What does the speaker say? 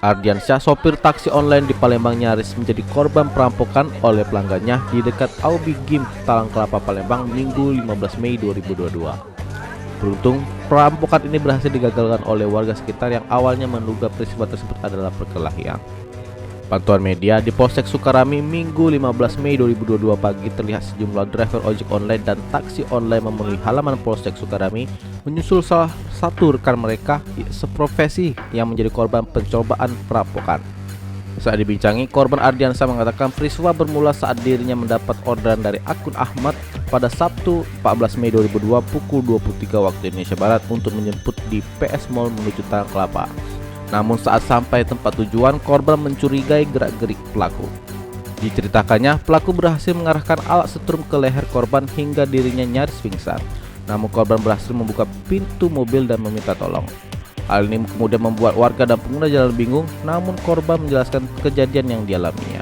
Ardiansyah, sopir taksi online di Palembang, nyaris menjadi korban perampokan oleh pelanggannya di dekat Aubi Gym, Talang Kelapa, Palembang, Minggu 15 Mei 2022. Beruntung, perampokan ini berhasil digagalkan oleh warga sekitar yang awalnya menduga peristiwa tersebut adalah perkelahian. Pantauan media di Polsek Sukarami Minggu 15 Mei 2022 pagi, terlihat sejumlah driver ojek online dan taksi online memenuhi halaman Polsek Sukarami menyusul salah satu rekan mereka seprofesi yang menjadi korban pencobaan perampokan. Saat dibincangi, korban Ardiansyah mengatakan peristiwa bermula saat dirinya mendapat orderan dari akun Ahmad pada Sabtu 14 Mei 2002 pukul 23 waktu Indonesia Barat untuk menjemput di PS Mall menuju Talang Kelapa. Namun saat sampai tempat tujuan, korban mencurigai gerak-gerik pelaku. Diceritakannya, pelaku berhasil mengarahkan alat setrum ke leher korban hingga dirinya nyaris pingsan. Namun korban berhasil membuka pintu mobil dan meminta tolong. Hal ini kemudian membuat warga dan pengguna jalan bingung, namun korban menjelaskan kejadian yang dialaminya.